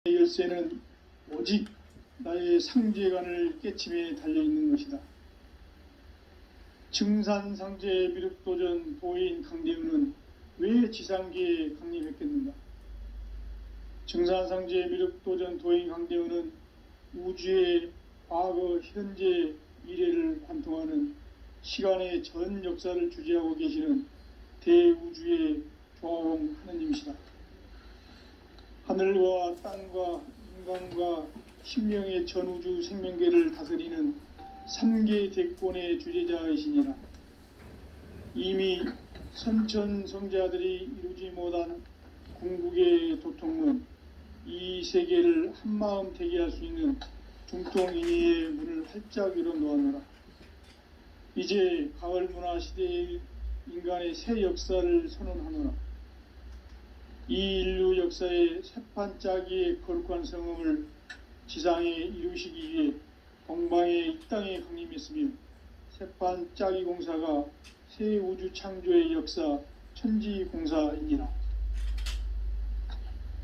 열쇠는 오직 나의 상제관을 깨침에 달려있는 것이다. 증산상제 미륵도전 도인 강대우는 왜 지상계에 강림했겠는가? 증산상제 미륵도전 도인 강대우는 우주의 과거, 현재, 미래를 관통하는 시간의 전 역사를 주재하고 계시는 대우주의 조화홍 하느님이시다. 하늘과 땅과 인간과 신명의 전우주 생명계를 다스리는 3계 대권의 주재자이시니라. 이미 선천성자들이 이루지 못한 궁극의 도통은 이 세계를 한마음 되게 할 수 있는 중통인의의 문을 활짝 열어놓았노라. 이제 가을 문화 시대의 인간의 새 역사를 선언하노라. 이 인류 역사의 새판짜기의 거룩한 성음을 지상에 이루시기 위해 동방의 이 땅에 강림했으며 새판짜기 공사가 새 우주 창조의 역사 천지공사이니라.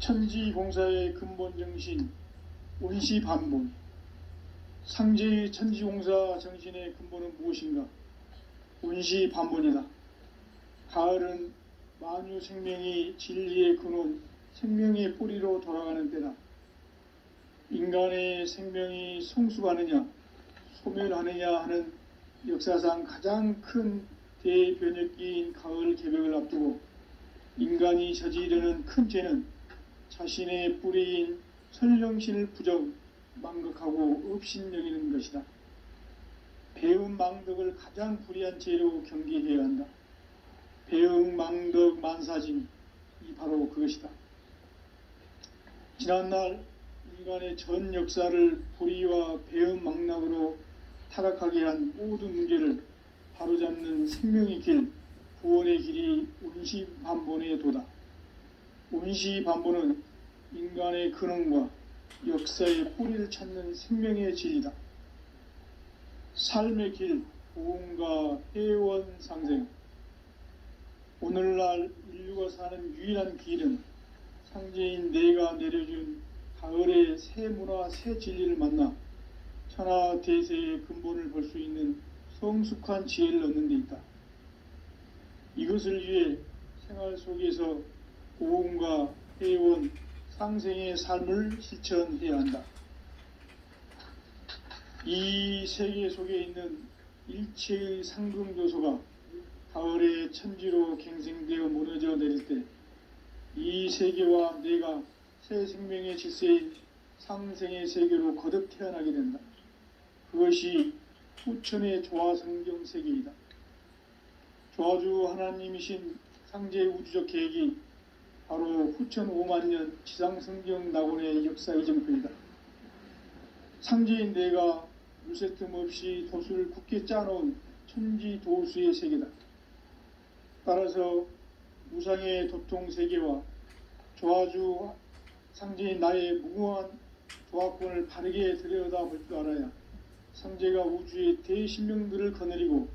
천지공사의 근본 정신 온시반본. 상제의 천지공사 정신의 근본은 무엇인가? 온시반본이다. 가을은 만유 생명이 진리의 근원, 생명의 뿌리로 돌아가는 때다. 인간의 생명이 성숙하느냐, 소멸하느냐 하는 역사상 가장 큰 대변혁기인 가을 개벽을 앞두고 인간이 저지르는 큰 죄는 자신의 뿌리인 선령신을 부정, 망극하고 업신여기는 것이다. 배은 망덕을 가장 불의한 죄로 경계해야 한다. 배응, 망덕, 만사짐, 이 바로 그것이다. 지난날 인간의 전 역사를 불의와 배응, 망락으로 타락하게 한 모든 문제를 바로잡는 생명의 길, 구원의 길이 온시반본의 도다. 온시반본은 인간의 근원과 역사의 뿌리를 찾는 생명의 진리다. 삶의 길, 고음과 회원 상생. 오늘날 인류가 사는 유일한 길은 상제인 내가 내려준 가을의 새 문화, 새 진리를 만나 천하 대세의 근본을 볼 수 있는 성숙한 지혜를 얻는 데 있다. 이것을 위해 생활 속에서 고음과 회원, 상생의 삶을 실천해야 한다. 이 세계 속에 있는 일체의 상금요소가 가을의 천지로 갱생되어 무너져 내릴 때 이 세계와 내가 새 생명의 질서인 상생의 세계로 거듭 태어나게 된다. 그것이 후천의 조화성경 세계이다. 조화주 하나님이신 상제의 우주적 계획이 바로 후천 5만년 지상성경 낙원의 역사 이정표이다. 상제인 내가 물새틈 없이 도수를 굳게 짜놓은 천지도수의 세계다. 따라서 무상의 도통세계와 조화주 상제인 나의 무궁한 조화권을 바르게 들여다볼 줄 알아야 상제가 우주의 대신명들을 거느리고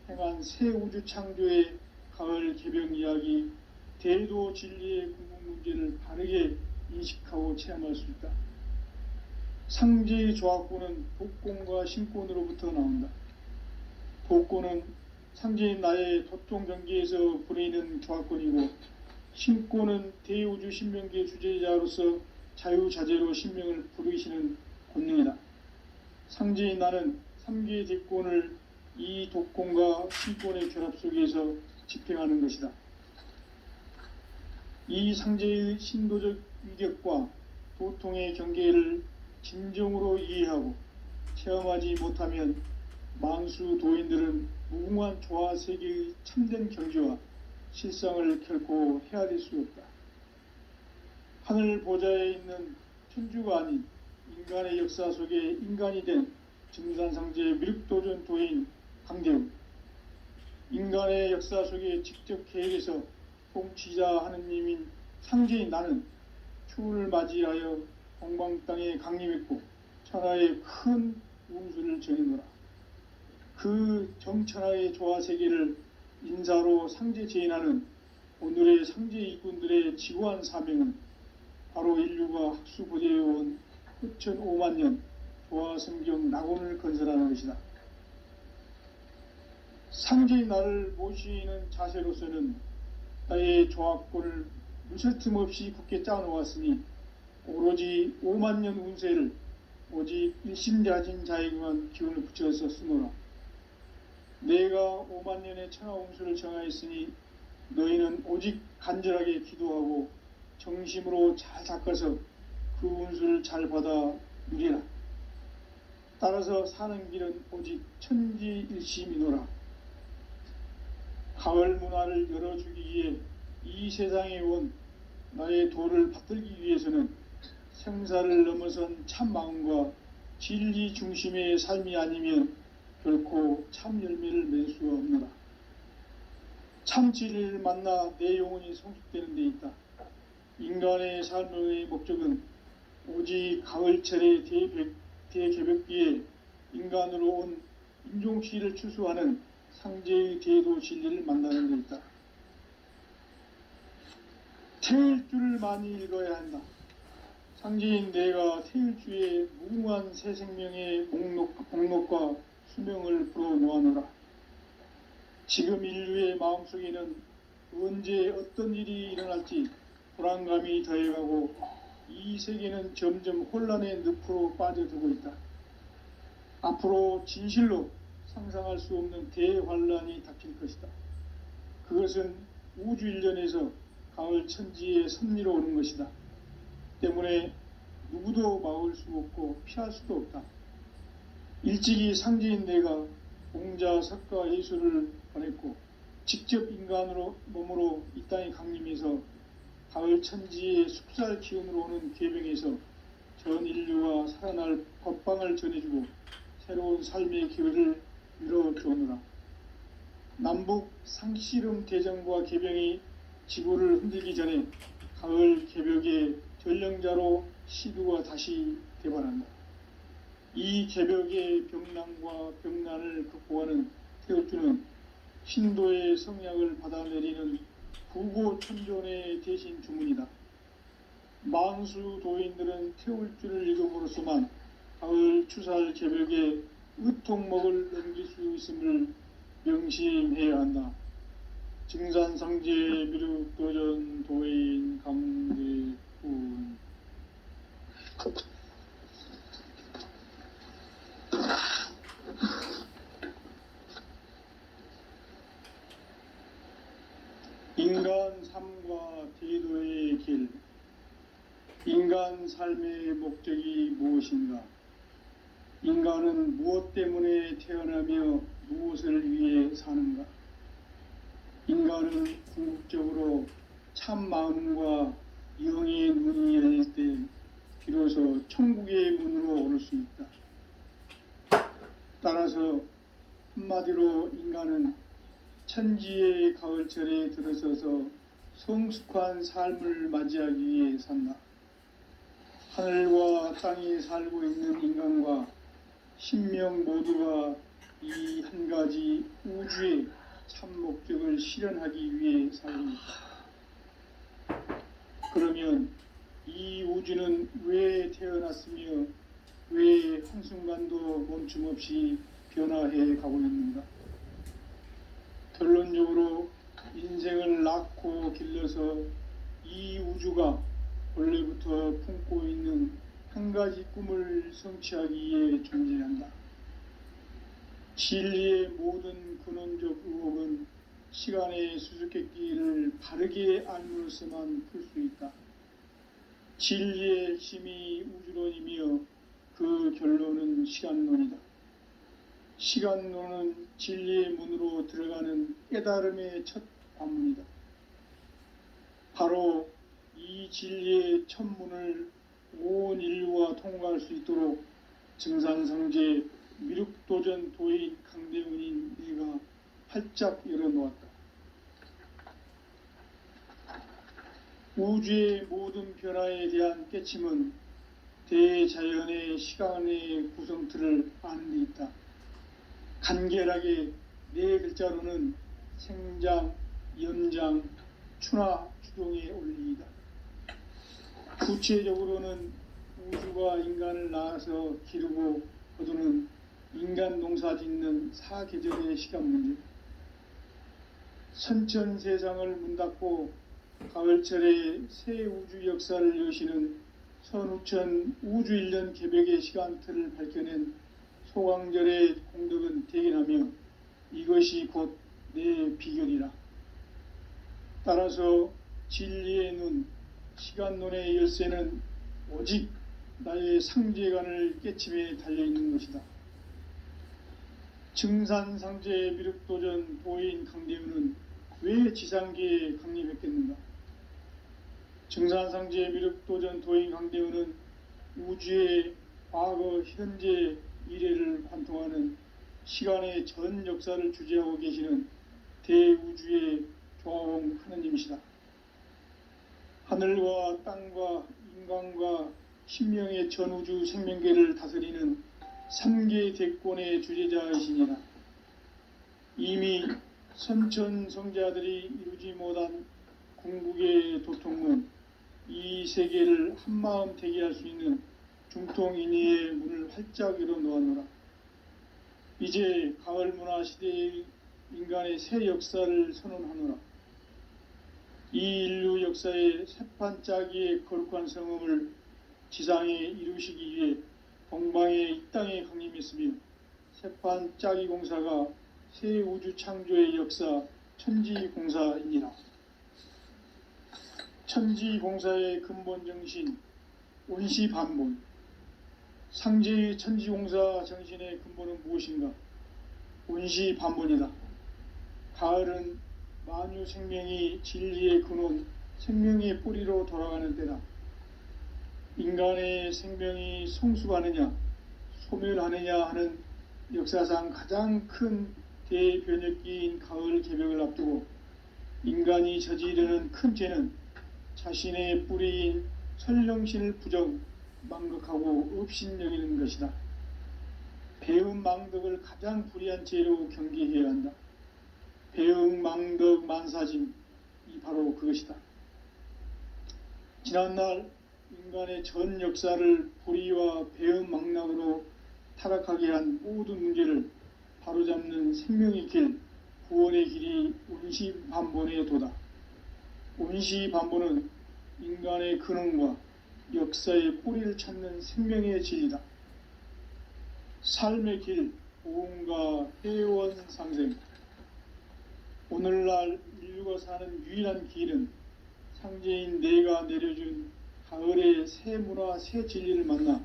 행한 새 우주 창조의 가을 개벽 이야기, 대도 진리의 궁극 문제를 바르게 인식하고 체험할 수 있다. 상제의 조화권은 복권과 신권으로부터 나온다. 복권은 상제인 나의 도통 경계에서 부리는 조화권이고, 신권은 대우주 신명계 주제자로서 자유자재로 신명을 부르시는 권능이다. 상제인 나는 3계 대권을 이 독권과 신권의 결합 속에서 집행하는 것이다. 이 상제의 신도적 위격과 도통의 경계를 진정으로 이해하고 체험하지 못하면 만수 도인들은 무궁한 조화세계의 참된 경지와 실상을 결코 헤아릴 수 없다. 하늘 보좌에 있는 천주가 아닌 인간의 역사 속에 인간이 된 증산상제 미륵도전 도인 강대우. 인간의 역사 속에 직접 계획해서 통치자 하느님인 상제인 나는 추운을 맞이하여 동방 땅에 강림했고 천하의 큰 운수를 전해노라. 그 정천하의 조화세계를 인사로 상제 제인하는 오늘의 상제 일꾼들의 지구한 사명은 바로 인류가 학수고대해온 흑천 5만 년 조화성경 낙원을 건설하는 것이다. 상제의 나를 모시는 자세로서는 나의 조합권을 무설틈 없이 굳게 짜놓았으니 오로지 5만 년 운세를 오직 일심자진 자에게만 기운을 붙여서 쓰노라. 내가 5만 년의 천하 운수를 정하였으니 너희는 오직 간절하게 기도하고 정심으로 잘 닦아서 그 운수를 잘 받아 누리라. 따라서 사는 길은 오직 천지일심이노라. 가을 문화를 열어주기 위해 이 세상에 온 나의 도를 받들기 위해서는 생사를 넘어선 참 마음과 진리 중심의 삶이 아니면 결코 참 열매를 맺을 수 없노라. 참 진리를 만나 내 영혼이 성숙되는 데 있다. 인간의 삶의 목적은 오직 가을철의 대개벽기에 인간으로 온 인종시를 추수하는 상제의 대도 진리를 만나는 데 있다. 태일주를 많이 읽어야 한다. 상제인 내가 태일주의 무궁한 새 생명의 목록과 수명을 풀어놓아노라. 지금 인류의 마음속에는 언제 어떤 일이 일어날지 불안감이 더해가고 이 세계는 점점 혼란의 늪으로 빠져들고 있다. 앞으로 진실로 상상할 수 없는 대환란이 닥칠 것이다. 그것은 우주 일련에서 가을 천지의 섭리로 오는 것이다. 때문에 누구도 막을 수 없고 피할 수도 없다. 일찍이 상제인 내가 공자, 석가, 예수를 보냈고 직접 인간으로 몸으로 이 땅에 강림해서 가을 천지의 숲살 기운으로 오는 계병에서 전 인류가 살아날 법방을 전해주고 새로운 삶의 기회를 밀어주오노라. 남북 상씨름 대전과 계병이 지구를 흔들기 전에 가을 개벽의 전령자로 시두가 다시 개발한다. 이 개벽의 병난과 병난을 극복하는 태울주는 신도의 성약을 받아내리는 부고천존의 대신 주문이다. 만수 도인들은 태울주를 읽음으로써만 가을 추살 개벽의 의통목을 넘길 수 있음을 명심해야 한다. 증산상제 미륵도전 도인 강대훈. 인간 삶과 대도의 길. 인간 삶의 목적이 무엇인가? 인간은 무엇 때문에 태어나며 무엇을 위해 사는가? 인간은 궁극적으로 참 마음과 영의 눈이 열릴 때 비로소 천국의 문으로 오를 수 있다. 따라서 한마디로 인간은 천지의 가을철에 들어서서 성숙한 삶을 맞이하기 위해 산다. 하늘과 땅에 살고 있는 인간과 신명 모두가 이 한 가지 우주의 참 목적을 실현하기 위해 살고 있다. 그러면 이 우주는 왜 태어났으며 왜 한순간도 멈춤 없이 변화해 가고 있는가? 결론적으로 인생을 낳고 길러서 이 우주가 원래부터 품고 있는 한 가지 꿈을 성취하기 위해 존재한다. 진리의 모든 근원적 의혹은 시간의 수수께끼를 바르게 알므로서만 풀 수 있다. 진리의 핵심이 우주론이며 그 결론은 시간론이다. 시간론은 진리의 문으로 들어가는 깨달음의 첫 관문이다. 바로 이 진리의 첫 문을 온 인류가 통과할 수 있도록 증산성제 미륵도전 도인 강대훈인 내가 활짝 열어놓았다. 우주의 모든 변화에 대한 깨침은 대자연의 시간의 구성틀을 아는 데 있다. 간결하게 네 글자로는 생장, 연장, 추나 추동의 원리이다. 구체적으로는 우주가 인간을 낳아서 기르고 거두는 인간 농사 짓는 사계절의 시간 문제, 선천 세상을 문 닫고 가을철에 새 우주 역사를 여시는 선우천 우주 1년 개벽의 시간틀을 밝혀낸 소강절의 공덕은 대견하며 이것이 곧 내 비결이라. 따라서 진리의 눈, 시간론의 열쇠는 오직 나의 상제관을 깨침에 달려있는 것이다. 증산상제 미륵도전 도인 강대우는 왜 지상계에 강림했겠는가? 증산상제 미륵도전 도인 강대우는 우주의 과거, 현재, 미래를 관통하는 시간의 전 역사를 주재하고 계시는 대우주의 조화홍 하느님이시다. 하늘과 땅과 인간과 신명의 전우주 생명계를 다스리는 3계 대권의 주재자이시니라. 이미 선천성자들이 이루지 못한 궁극의 도통문, 이 세계를 한마음 대기할 수 있는 중통인의의 문을 활짝 열어 놓았노라. 이제 가을 문화 시대의 인간의 새 역사를 선언하노라. 이 인류 역사의 새판짜기의 거룩한 성음을 지상에 이루시기 위해 동방의 이 땅에 강림했으며 새판짜기 공사가 새 우주 창조의 역사 천지공사이니라. 천지공사의 근본 정신 온시반본, 상제의 천지공사 정신의 근본은 무엇인가? 온시반본이다. 가을은 만유 생명이 진리의 근원, 생명의 뿌리로 돌아가는 때다. 인간의 생명이 성숙하느냐, 소멸하느냐 하는 역사상 가장 큰 대변혁기인 가을 개벽을 앞두고 인간이 저지르는 큰 죄는 자신의 뿌리인 설령신을 부정, 망극하고 업신여기는 것이다. 배음 망덕을 가장 불의한 죄로 경계해야 한다. 배음 망덕 만사짐이 바로 그것이다. 지난날 인간의 전 역사를 불의와 배음 망락으로 타락하게 한 모든 문제를 바로잡는 생명의 길, 구원의 길이 온시반본의 도다. 온시반본은 인간의 근원과 역사의 뿌리를 찾는 생명의 진리다. 삶의 길, 보험과 회원 상생. 오늘날 인류가 사는 유일한 길은 상제인 내가 내려준 가을의 새 문화, 새 진리를 만나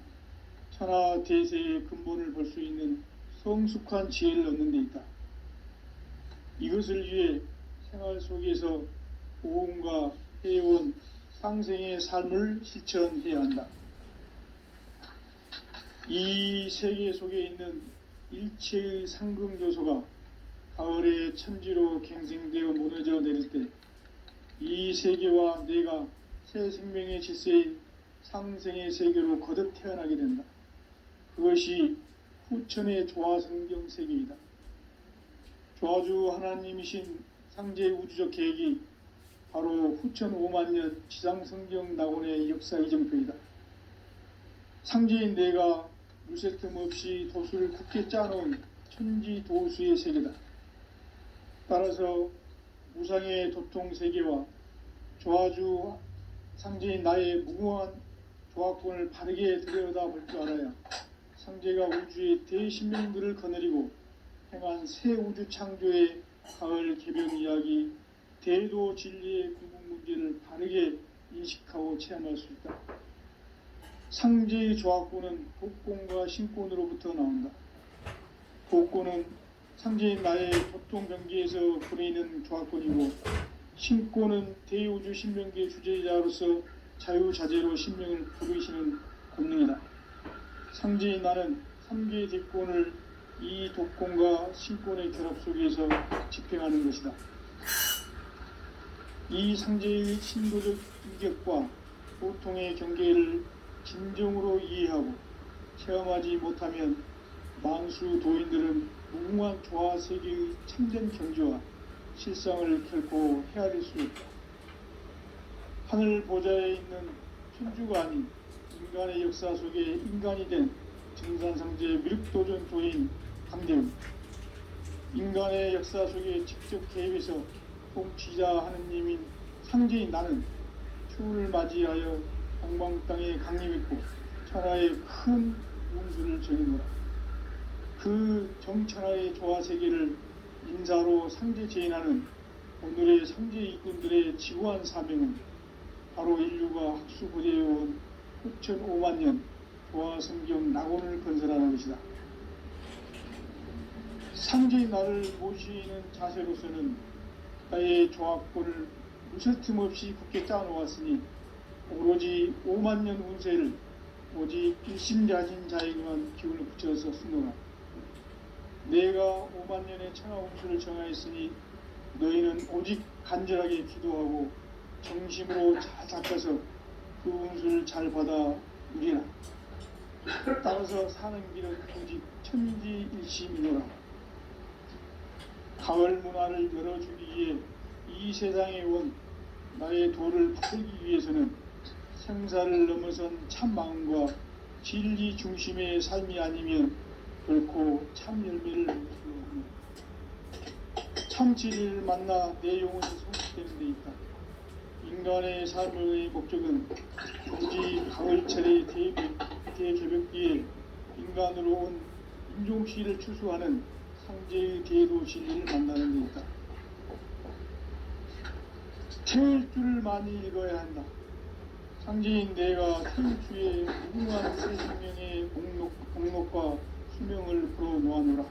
천하 대세의 근본을 볼 수 있는 성숙한 지혜를 얻는 데 있다. 이것을 위해 생활 속에서 보험과 회원, 상생의 삶을 실천해야 한다. 이 세계 속에 있는 일체의 상금 요소가 가을의 천지로 갱생되어 무너져 내릴 때 이 세계와 내가 새 생명의 질서인 상생의 세계로 거듭 태어나게 된다. 그것이 후천의 조화성경 세계이다. 조화주 하나님이신 상제의 우주적 계획이 바로 후천 5만년 지상성경 낙원의 역사 이정표이다. 상제인 내가 물샐 틈 없이 도수를 굳게 짜놓은 천지 도수의 세계다. 따라서 무상의 도통 세계와 조화주 상제인 나의 무궁한 조화권을 바르게 들여다볼 줄 알아야 상제가 우주의 대신명들을 거느리고 행한 새 우주 창조의 가을 개변 이야기, 대도 진리의 궁극 문제를 바르게 인식하고 체험할 수 있다. 상제의 조화권은 복권과 신권으로부터 나온다. 복권은 상제인 나의 도통 경계에서 부리는 조화권이고, 신권은 대우주 신명계 주제자로서 자유자재로 신명을 부르시는 권능이다. 상제인 나는 3개의 대권을 이 독권과 신권의 결합 속에서 집행하는 것이다. 이 상제의 신도적 인격과 보통의 경계를 진정으로 이해하고 체험하지 못하면 만수 도인들은 무궁한 조화 세계의 참된 경지와 실상을 결코 헤아릴 수 없다. 하늘 보좌에 있는 천주가 아닌 인간의 역사 속에 인간이 된 증산상제의 미륵도전 도인 강대훈, 인간의 역사 속에 직접 개입해서 통치자 하느님인 상제인 나는 추운을 맞이하여 방방 땅에 강림했고 천하의 큰 운수를 정해노라. 그 정천하의 조화세계를 인사로 상제 제인하는 오늘의 상제 일꾼들의 지구한 사명은 바로 인류가 학수고대해온 9,500만 년 조화성경 낙원을 건설하는 것이다. 상제인 나를 모시는 자세로서는 나의 조합권을 무설틈 없이 굳게 짜놓았으니 오로지 5만 년 운세를 오직 일심자진 자에게만 기운을 붙여서 쓰노라. 내가 5만 년의 천하 운수를 정하였으니 너희는 오직 간절하게 기도하고 정심으로 잘 닦아서 그 운수를 잘 받아 누리라. 따라서 사는 길은 오직 천지일심이노라. 가을 문화를 열어주기 위해 이 세상에 온 나의 도를 받들기 위해서는 생사를 넘어선 참 마음과 진리 중심의 삶이 아니면 결코 참 열매를 못 주는 참 진리를 만나 내 영혼이 성숙되는 데 있다. 인간의 삶의 목적은 오직 가을철의 대개벽기에 인간으로 온 인종시를 추수하는 상제의 대도 진리를 만나는 데 있다. 태울 줄을 많이 읽어야 한다. 상제인 내가 태울 주의 무궁한 새 생명의 목록과 수명을 풀어놓아노라.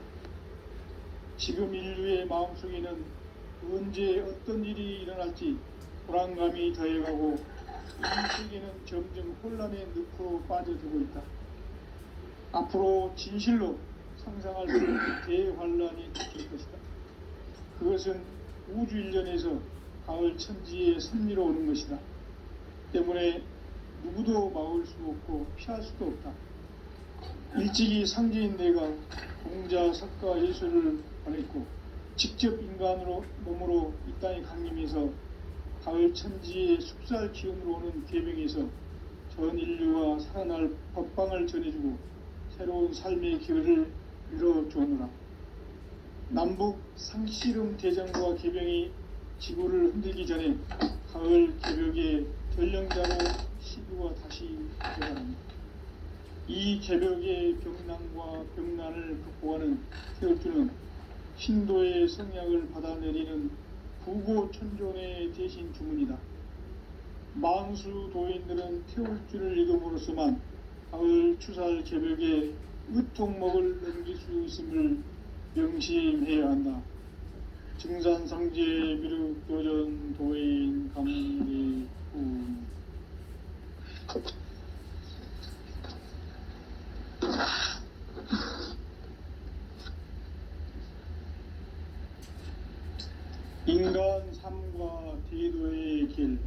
지금 인류의 마음속에는 언제 어떤 일이 일어날지 불안감이 더해가고 이 세계는 점점 혼란의 늪으로 빠져들고 있다. 앞으로 진실로 상상할 수 없는 대환란이 닥칠 것이다. 그것은 우주 일련에서 가을 천지의 섭리로 오는 것이다. 때문에 누구도 막을 수 없고 피할 수도 없다. 일찍이 상제인 내가 공자, 석가, 예수를 보냈고 직접 인간으로 몸으로 이 땅에 강림해서 가을 천지의 숲살 기운으로 오는 계명에서 전 인류가 살아날 법방을 전해주고 새로운 삶의 기회를 이뤄주오노라. 남북 상씨름 대전과 계병이 지구를 흔들기 전에 가을 개벽의 전령자로 시구가 다시 되어갑니다. 이 개벽의 병난과 병난을 극복하는 태울주는 신도의 성약을 받아내리는 부고천존의 대신 주문이다. 만수 도인들은 태울주를 읽음으로써만 가을 추살 개벽의 의통목을 넘길 수 있음을 명심해야 한다. 증산상제 미륵도전 도인 감리군. 인간 삶과 대도의 길.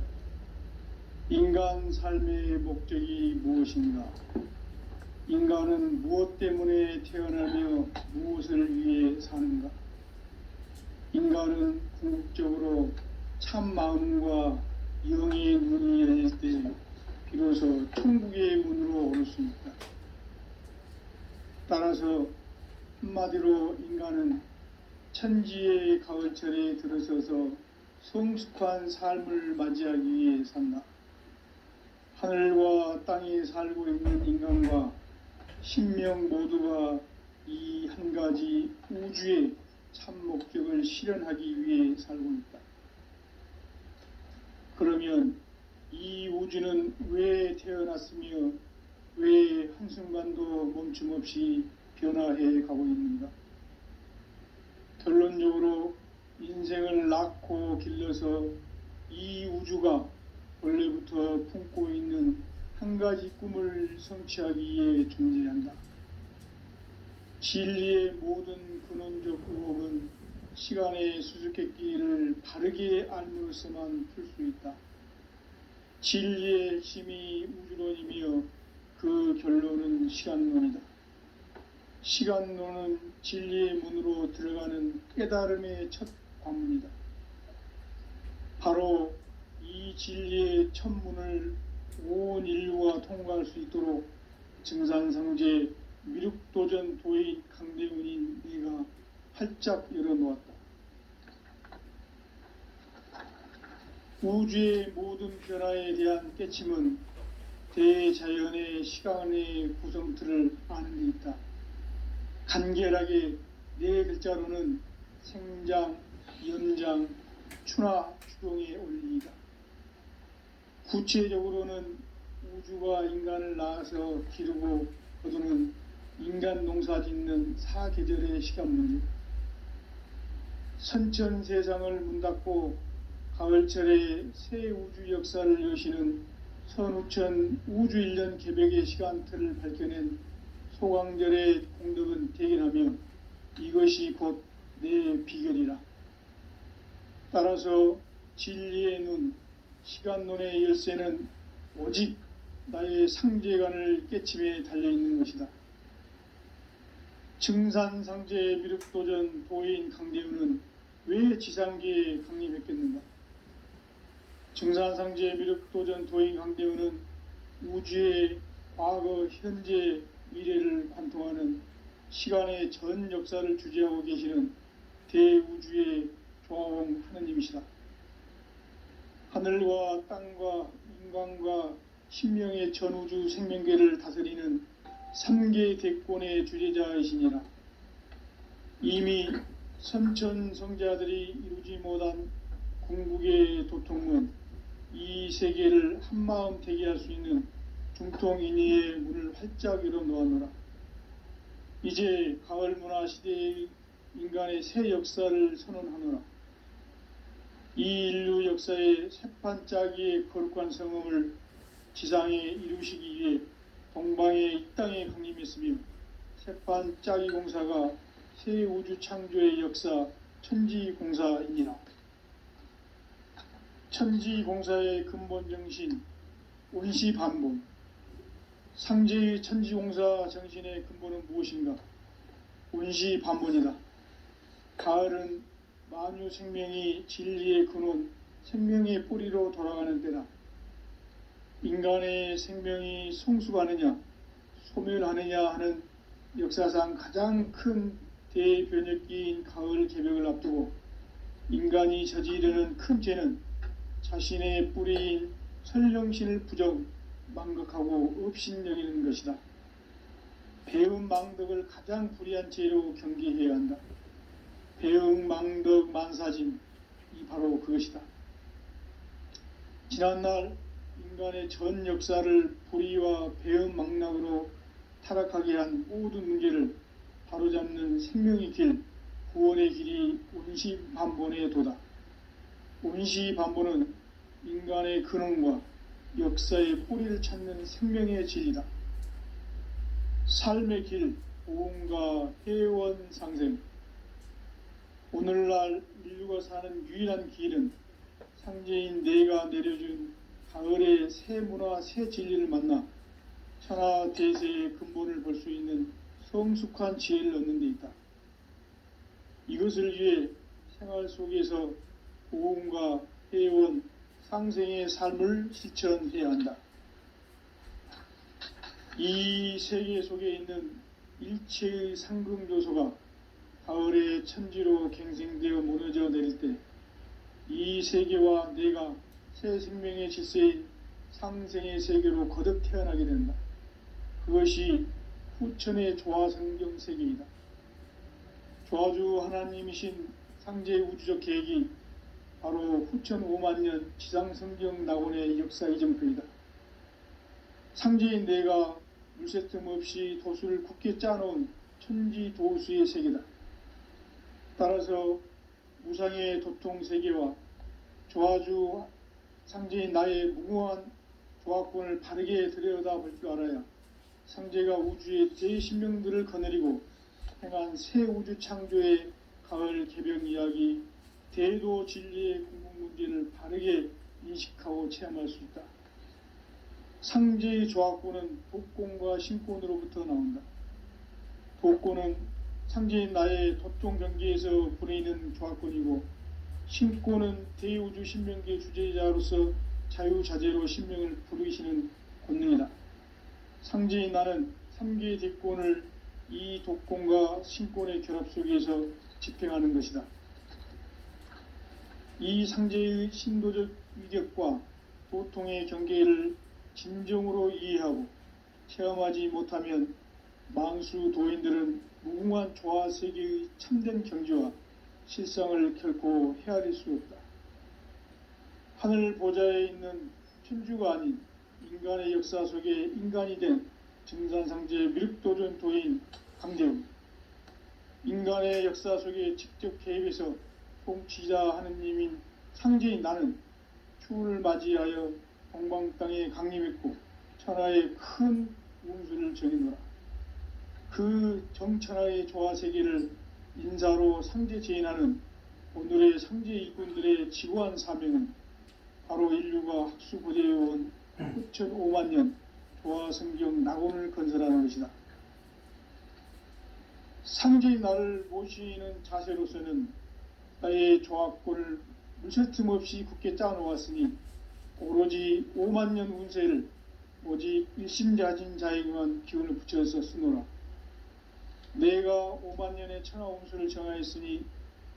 인간 삶의 목적이 무엇인가? 인간은 무엇 때문에 태어나며 무엇을 위해 사는가? 인간은 궁극적으로 참 마음과 영의 눈이 열릴 때 비로소 천국의 문으로 오를 수 있다. 따라서 한마디로 인간은 천지의 가을철에 들어서서 성숙한 삶을 맞이하기 위해 산다. 하늘과 땅에 살고 있는 인간과 신명 모두가 이 한 가지 우주의 참 목적을 실현하기 위해 살고 있다. 그러면 이 우주는 왜 태어났으며 왜 한순간도 멈춤없이 변화해 가고 있는가? 결론적으로 인생을 낳고 길러서 이 우주가 원래부터 품고 있는 한 가지 꿈을 성취하기 위해 존재한다. 진리의 모든 근원적 의혹은 시간의 수수께끼를 바르게 알므로서만 풀 수 있다. 진리의 힘이 우주론이며 그 결론은 시간론이다. 시간론은 진리의 문으로 들어가는 깨달음의 첫 관문이다. 바로 이 진리의 첫 문을 온 인류가 통과할 수 있도록 증산상제 미륵도전 도인 강대훈인 내가 활짝 열어놓았다. 우주의 모든 변화에 대한 깨침은 대자연의 시간의 구성틀을 아는 데 있다. 간결하게 네 글자로는 생장, 연장, 추나 추동의 원리이다. 구체적으로는 우주가 인간을 낳아서 기르고 거두는 인간 농사 짓는 사계절의 시간 문제, 선천 세상을 문 닫고 가을철에 새 우주 역사를 여시는 선우천 우주 1년 개벽의 시간틀을 밝혀낸 소강절의 공덕은 대견하며 이것이 곧 내 비결이라. 따라서 진리의 눈, 시간론의 열쇠는 오직 나의 상제관을 깨침에 달려있는 것이다. 증산상제 미륵도전 도인 강대훈은 왜 지상계에 강림했겠는가? 증산상제 미륵도전 도인 강대훈은 우주의 과거, 현재, 미래를 관통하는 시간의 전 역사를 주재하고 계시는 대우주의 조화홍 하느님이시다. 하늘과 땅과 인간과 신명의 전우주 생명계를 다스리는 3계 대권의 주재자이시니라. 이미 선천성자들이 이루지 못한 궁극의 도통문, 이 세계를 한마음 되게 할 수 있는 중통인의의 문을 활짝 열어놓아노라. 이제 가을 문화 시대의 인간의 새 역사를 선언하노라. 이 인류 역사의 새판짜기의 거룩한 성음을 지상에 이루시기 위해 동방의 이 땅에 강림했으며 새판짜기 공사가 새 우주 창조의 역사 천지공사이니라. 천지공사의 근본 정신 운시반본, 상제의 천지공사 정신의 근본은 무엇인가? 운시반본이다. 가을은 만유 생명이 진리의 근원, 생명의 뿌리로 돌아가는 때다. 인간의 생명이 성숙하느냐, 소멸하느냐 하는 역사상 가장 큰 대변혁기인 가을 개벽을 앞두고 인간이 저지르는 큰 죄는 자신의 뿌리인 설령신을 부정, 망각하고 업신여기는 것이다. 배음 망덕을 가장 불의한 죄로 경계해야 한다. 배음 망덕 만사짐, 이 바로 그것이다. 지난날 인간의 전 역사를 불의와 배음 망락으로 타락하게 한 모든 문제를 바로잡는 생명의 길, 구원의 길이 운시반본의 도다. 운시반본은 인간의 근원과 역사의 뿌리를 찾는 생명의 진리다. 삶의 길, 보험과 회원 상생. 오늘날 인류가 사는 유일한 길은 상제인 내가 내려준 가을의 새 문화, 새 진리를 만나 천하 대세의 근본을 볼 수 있는 성숙한 지혜를 얻는 데 있다. 이것을 위해 생활 속에서 보험과 회원, 상생의 삶을 실천해야 한다. 이 세계 속에 있는 일체의 상금 요소가 가을의 천지로 갱생되어 무너져 내릴 때 이 세계와 내가 새 생명의 질서인 상생의 세계로 거듭 태어나게 된다. 그것이 후천의 조화성경 세계이다. 조화주 하나님이신 상제 우주적 계획이 바로 후천 5만년 지상성경 낙원의 역사 이정표이다. 상제인 내가 물새 틈 없이 도수를 굳게 짜놓은 천지도수의 세계다. 따라서 무상의 도통 세계와 조화주 상제인 나의 무궁한 조화권을 바르게 들여다볼 줄 알아야 상제가 우주의 대신명들을 거느리고 행한 새 우주 창조의 가을 개병 이야기, 대도 진리의 궁극 문제를 바르게 인식하고 체험할 수 있다. 상제의 조화권은 독권과 신권으로부터 나온다. 독권은 상제인 나의 도통 경계에서 부려있는 조화권이고, 신권은 대우주 신명계 주제자로서 자유자재로 신명을 부르시는 권능이다. 상제인 나는 3개의 대권을 이 독권과 신권의 결합 속에서 집행하는 것이다. 이 상제의 신도적 위력과 도통의 경계를 진정으로 이해하고 체험하지 못하면 망수 도인들은 무궁한 조화세계의 참된 경지와 실상을 결코 헤아릴 수 없다. 하늘 보좌에 있는 천주가 아닌 인간의 역사 속에 인간이 된 증산상제 미륵도전 도인 강대웅, 인간의 역사 속에 직접 개입해서 통치자 하느님인 상제인 나는 추운을 맞이하여 동방 땅에 강림했고 천하의 큰 운수를 정해노라. 그 정천하의 조화세계를 인사로 상제 제인하는 오늘의 상제 일꾼들의 지구한 사명은 바로 인류가 학수고대해온 9,500만 년 조화성경 낙원을 건설하는 것이다. 상제인 나를 모시는 자세로서는 나의 조합권을 물새틈 없이 굳게 짜놓았으니 오로지 5만 년 운세를 오직 일심자진 자에게만 기운을 붙여서 쓰노라. 내가 5만 년의 천하 운수를 정하였으니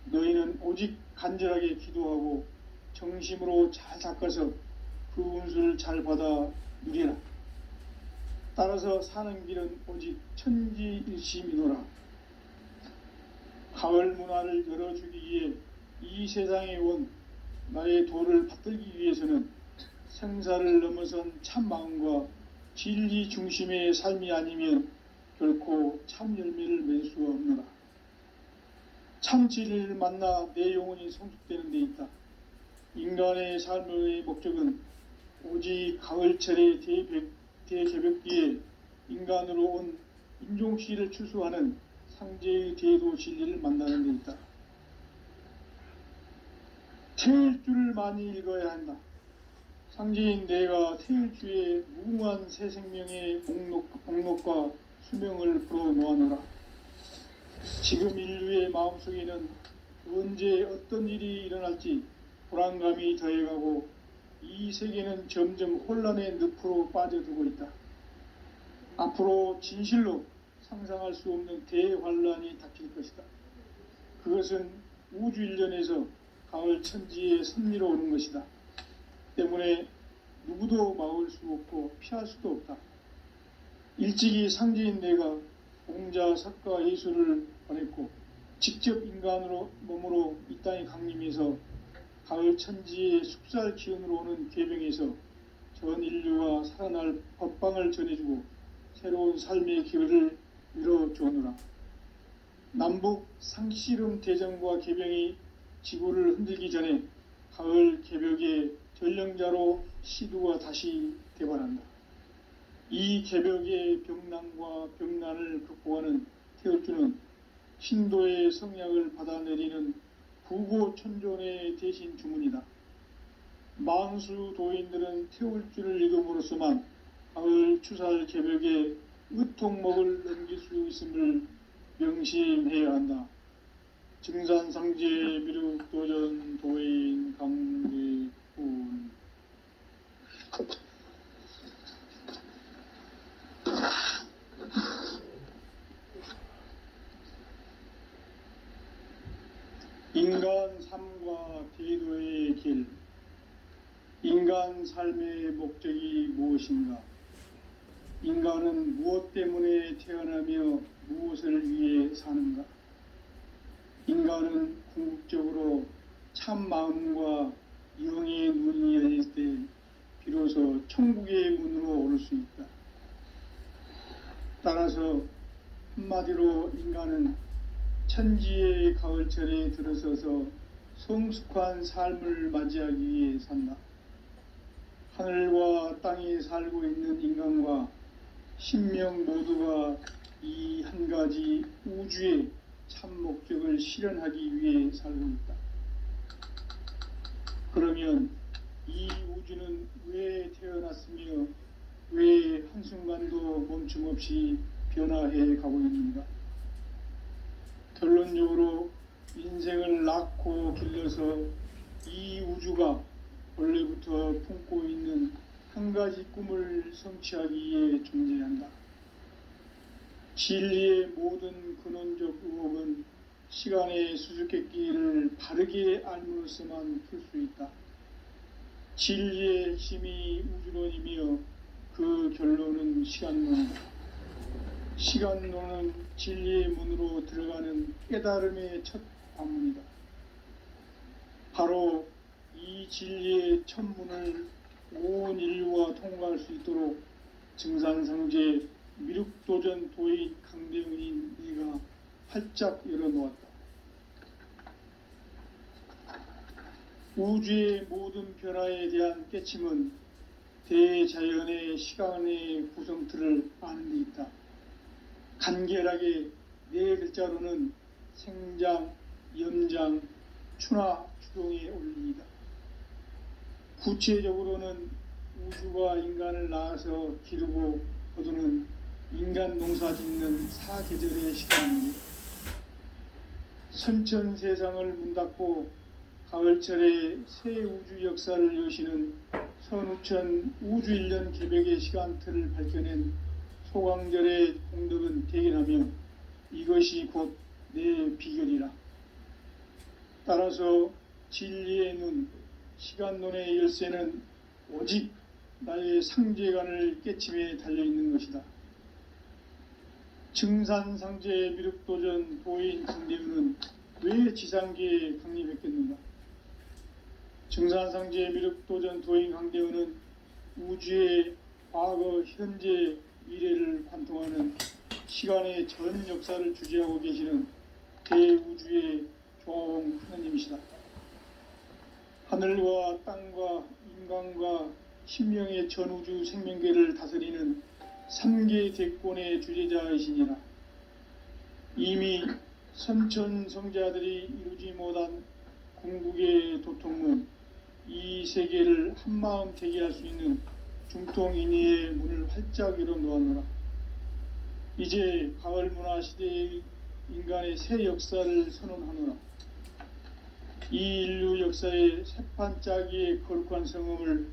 너희는 오직 간절하게 기도하고 정심으로 잘 닦아서 그 운수를 잘 받아 누리라. 따라서 사는 길은 오직 천지일심이노라. 가을 문화를 열어주기 위해 이 세상에 온 나의 도를 받들기 위해서는 생사를 넘어선 참 마음과 진리 중심의 삶이 아니면 결코 참 열매를 맺을 수가 없노라. 참 진리를 만나 내 영혼이 성숙되는 데 있다. 인간의 삶의 목적은 오직 가을철의 대개벽기에 인간으로 온 인종시를 추수하는 상제의 대도 진리를 만나는 데 있다. 태일주를 많이 읽어야 한다. 상제인 내가 태일주의 무궁한 새 생명의 목록과 수명을 풀어놓아노라. 지금 인류의 마음속에는 언제 어떤 일이 일어날지 불안감이 더해가고 이 세계는 점점 혼란의 늪으로 빠져들고 있다. 앞으로 진실로 상상할 수 없는 대환란이 닥칠 것이다. 그것은 우주 일련에서 가을 천지의 섭리로 오는 것이다. 때문에 누구도 막을 수 없고 피할 수도 없다. 일찍이 상제인 내가 공자, 석가, 예수를 보냈고 직접 인간으로 몸으로 이 땅에 강림해서 가을 천지의 숙살 기운으로 오는 계병에서 전 인류가 살아날 법방을 전해주고 새로운 삶의 기회를 이뤄주오노라. 남북 상씨름 대전과 계병이 지구를 흔들기 전에 가을 개벽의 전령자로 시두가 다시 대발한다. 이 개벽의 병난과 병난을 극복하는 태울주는 신도의 성약을 받아내리는 부고천존의 대신 주문이다. 망수 도인들은 태울주를 읽음으로써만 가을 추살 개벽의 의통목을 넘길 수 있음을 명심해야 한다. 증산상제 미륵도전 도인 강대훈. 인간 삶과 대도의 길. 인간 삶의 목적이 무엇인가? 인간은 무엇 때문에 태어나며 무엇을 위해 사는가? 인간은 궁극적으로 참 마음과 영의 눈이 열릴 때 비로소 천국의 문으로 오를 수 있다. 따라서 한마디로 인간은 천지의 가을철에 들어서서 성숙한 삶을 맞이하기 위해 산다. 하늘과 땅에 살고 있는 인간과 신명 모두가 이 한 가지 우주의 참 목적을 실현하기 위해 살고 있다. 그러면 이 우주는 왜 태어났으며 왜 한순간도 멈춤 없이 변화해 가고 있는가? 결론적으로 인생을 낳고 길러서 이 우주가 원래부터 품고 있는 한 가지 꿈을 성취하기 위해 존재한다. 진리의 모든 근원적 의혹은 시간의 수수께끼를 바르게 알므로서만 풀 수 있다. 진리의 핵심이 우주론이며 그 결론은 시간론이다. 시간론은 진리의 문으로 들어가는 깨달음의 첫 관문이다. 바로 이 진리의 첫 문을 온 인류가 통과할 수 있도록 증산상제 미륵도전 도인 강대훈인 네가 활짝 열어놓았다. 우주의 모든 변화에 대한 깨침은 대자연의 시간의 구성틀을 아는 데 있다. 간결하게 네 글자로는 생장, 염장, 추나 추동의 원리이다. 구체적으로는 우주가 인간을 낳아서 기르고 거두는 인간 농사 짓는 사계절의 시간입니다. 선천 세상을 문닫고 가을철에 새 우주 역사를 여시는 선우천 우주 1년 개벽의 시간틀을 밝혀낸 소강절의 공덕은 대견하며 이것이 곧 내 비결이라. 따라서 진리의 눈, 시간론의 열쇠는 오직 나의 상제관을 깨침에 달려있는 것이다. 증산상제 미륵도전 도인 강대훈은 왜 지상계에 강림했겠는가? 증산상제 미륵도전 도인 강대훈은 우주의 과거, 현재, 미래를 관통하는 시간의 전 역사를 주재하고 계시는 대우주의 조화홍 하나님이시다. 하늘과 땅과 인간과 신명의 전우주 생명계를 다스리는 3계 대권의 주재자이시니라. 이미 선천성자들이 이루지 못한 궁극의 도통문, 이 세계를 한마음 대기할 수 있는 중통인의의 문을 활짝 열어놓았노라. 이제 가을 문화 시대의 인간의 새 역사를 선언하노라. 이 인류 역사의 새판짜기의 거룩한 성음을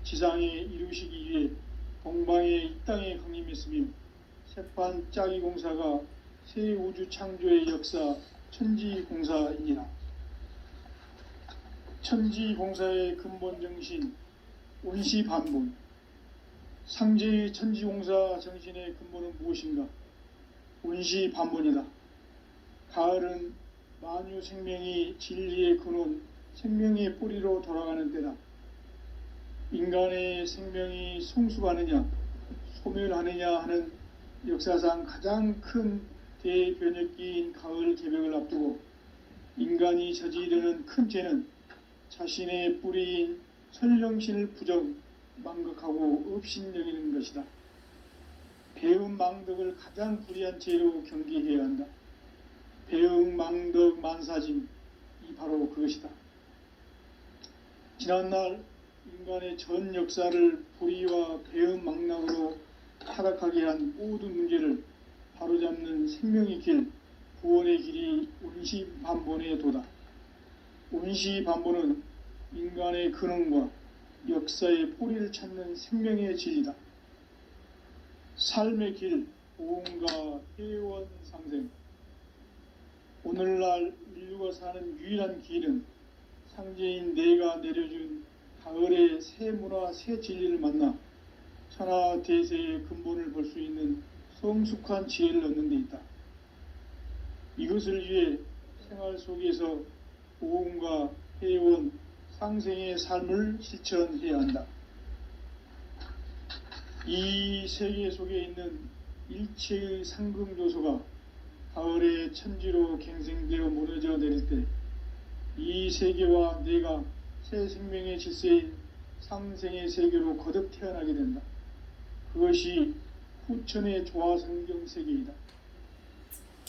지상에 이루시기 위해 동방의 이 땅에 강림했으며 새판짜기 공사가 새 우주 창조의 역사 천지공사이니라. 천지공사의 근본 정신 온시반본. 상제의 천지공사 정신의 근본은 무엇인가? 온시반본이다. 가을은 만유 생명이 진리의 근원, 생명의 뿌리로 돌아가는 때다. 인간의 생명이 성숙하느냐, 소멸하느냐 하는 역사상 가장 큰 대변혁기인 가을 개벽을 앞두고 인간이 저지르는 큰 죄는 자신의 뿌리인 선령신을 부정, 망극하고 업신여기는 것이다. 배음 망덕을 가장 불의한 죄로 경계해야 한다. 배음 망덕 만사진, 이 바로 그것이다. 지난날 인간의 전 역사를 불의와 배음 망락으로 타락하게 한 모든 문제를 바로잡는 생명의 길, 구원의 길이 온시반본의 도다. 온시반본은 인간의 근원과 역사의 뿌리를 찾는 생명의 진리다. 삶의 길, 보험과 회원 상생. 오늘날 인류가 사는 유일한 길은 상제인 내가 내려준 가을의 새 문화, 새 진리를 만나 천하 대세의 근본을 볼 수 있는 성숙한 지혜를 얻는 데 있다. 이것을 위해 생활 속에서 보험과 회원, 상생의 삶을 실천해야 한다. 이 세계 속에 있는 일체의 상금 요소가 가을의 천지로 갱생되어 무너져 내릴 때 이 세계와 내가 새 생명의 질서인 상생의 세계로 거듭 태어나게 된다. 그것이 후천의 조화성경 세계이다.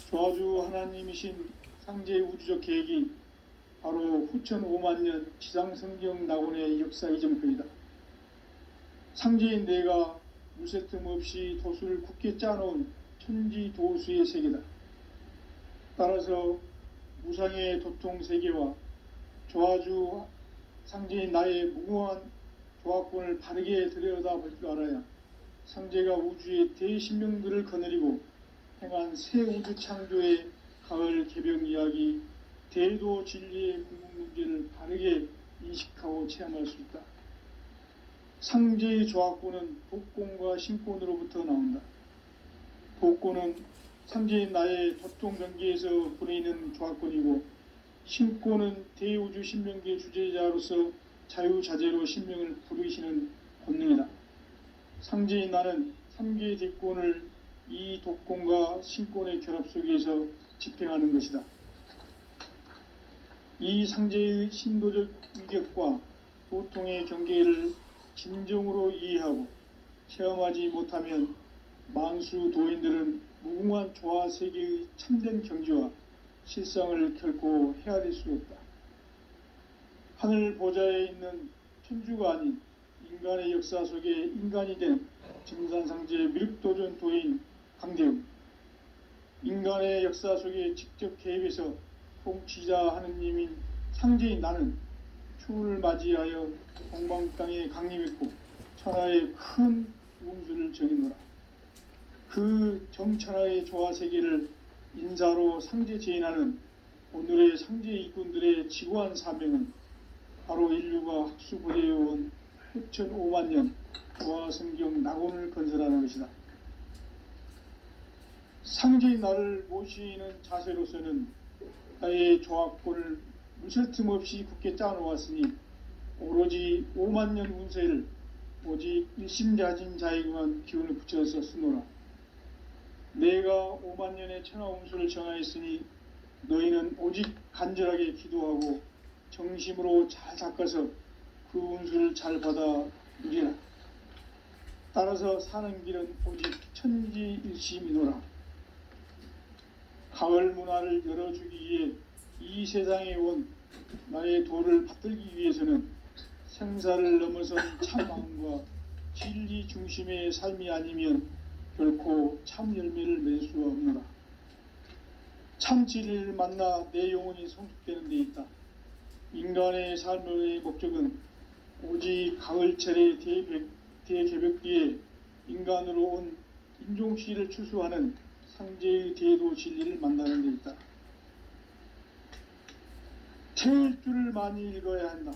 조화주 하나님이신 상제의 우주적 계획이 바로 후천 5만년 지상성경 낙원의 역사 이정표이다. 상제인 내가 무쇠 틈 없이 도수를 굳게 짜놓은 천지도수의 세계다. 따라서 무상의 도통 세계와 조화주 상제인 나의 무궁한 조합권을 바르게 들여다볼 줄 알아야 상제가 우주의 대신명들을 거느리고 행한 새 우주 창조의 가을 개병 이야기, 대도 진리의 궁극 문제를 바르게 인식하고 체험할 수 있다. 상제의 조합권은 복권과 신권으로부터 나온다. 복권은 상제인 나의 도통 경계에서 보내는 조합권이고, 신권은 대우주 신명기의 주제자로서 자유자재로 신명을 부르시는 권능이다. 상제인 나는 3개의 대권을 이 독권과 신권의 결합 속에서 집행하는 것이다. 이 상제의 신도적 위격과 도통의 경계를 진정으로 이해하고 체험하지 못하면 만수 도인들은 무궁한 조화 세계의 참된 경지와 실상을 결코 헤아릴 수 없다. 하늘 보좌에 있는 천주가 아닌 인간의 역사 속에 인간이 된 증산상제의 미륵도전 도인 강대웅, 인간의 역사 속에 직접 개입해서 통치자 하느님인 상제인 나는 추운을 맞이하여 동방 땅에 강림했고 천하의 큰 운수를 정해노라. 그 정천하의 조화 세계를 인사로 상제 제인하는 오늘의 상제 일꾼들의 지구한 사명은 바로 인류가 학수고대해온 흑천 5만 년 조화성경 낙원을 건설하는 것이다. 상제인 나를 모시는 자세로서는 나의 조합권을 무설틈 없이 굳게 짜놓았으니 오로지 5만 년 운세를 오직 일심자진 자에게만 기운을 붙여서 쓰노라. 내가 5만 년의 천하 운수를 정하였으니 너희는 오직 간절하게 기도하고 정심으로 잘 닦아서 그 운수를 잘 받아 누리라. 따라서 사는 길은 오직 천지일심이노라. 가을 문화를 열어주기 위해 이 세상에 온 나의 도를 받들기 위해서는 생사를 넘어선 참 마음과 진리 중심의 삶이 아니면 결코 참 열매를 맺을 수 없노라. 참 진리를 만나 내 영혼이 성숙되는 데 있다. 인간의 삶의 목적은 오직 가을철의 대개벽기에 인간으로 온 인종시를 추수하는 상제의 대도 진리를 만나는 데 있다. 태일주를 많이 읽어야 한다.